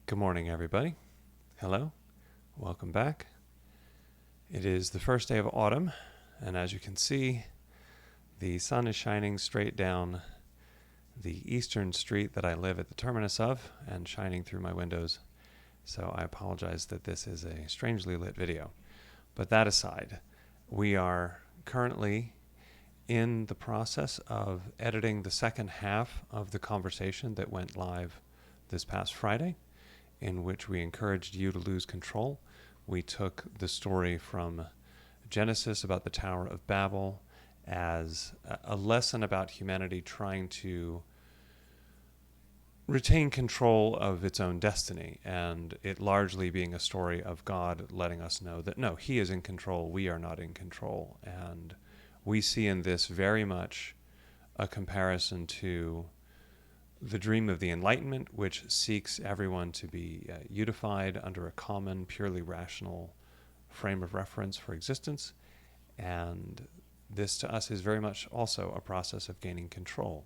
Good morning, everybody. Hello. Welcome back. It is the first day of autumn, and as you can see, the sun is shining straight down the eastern street that I live at the terminus of and shining through my windows. So I apologize that this is a strangely lit video. But that aside, we are currently in the process of editing the second half of the conversation that went live this past Friday, in which we encouraged you to lose control. We took the story from Genesis about the Tower of Babel as a lesson about humanity trying to retain control of its own destiny, and it largely being a story of God letting us know that no, He is in control, we are not in control. And we see in this very much a comparison to the dream of the Enlightenment, which seeks everyone to be unified under a common, purely rational frame of reference for existence. And this to us is very much also a process of gaining control.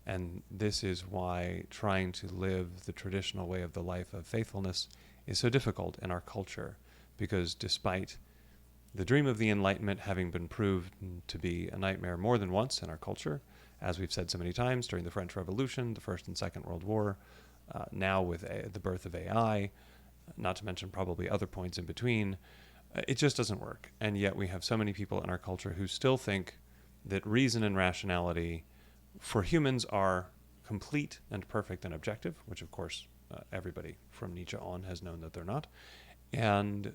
And this is why trying to live the traditional way of the life of faithfulness is so difficult in our culture, because despite the dream of the Enlightenment having been proved to be a nightmare more than once in our culture, as we've said so many times during the French Revolution, the First and Second World War, now with the birth of AI, not to mention probably other points in between, it just doesn't work. And yet we have so many people in our culture who still think that reason and rationality for humans are complete and perfect and objective, which of course everybody from Nietzsche on has known that they're not, and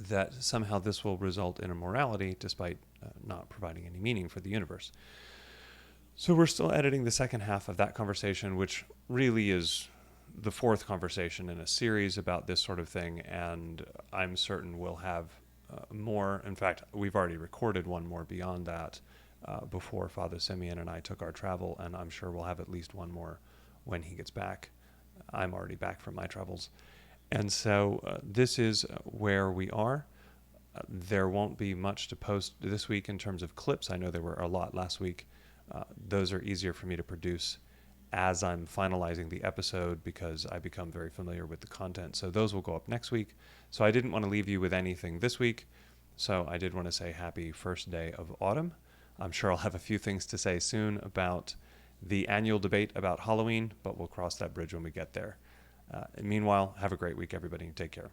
that somehow this will result in a morality despite not providing any meaning for the universe. So we're still editing the second half of that conversation, which really is the fourth conversation in a series about this sort of thing, and I'm certain we'll have more. In fact, we've already recorded one more beyond that before Father Simeon and I took our travel, and I'm sure we'll have at least one more when he gets back. I'm already back from my travels. And so this is where we are. There won't be much to post this week in terms of clips. I know there were a lot last week. Those are easier for me to produce as I'm finalizing the episode because I become very familiar with the content. So those will go up next week. So I didn't want to leave you with anything this week. So I did want to say happy first day of autumn. I'm sure I'll have a few things to say soon about the annual debate about Halloween, but we'll cross that bridge when we get there. Meanwhile, have a great week, everybody. Take care.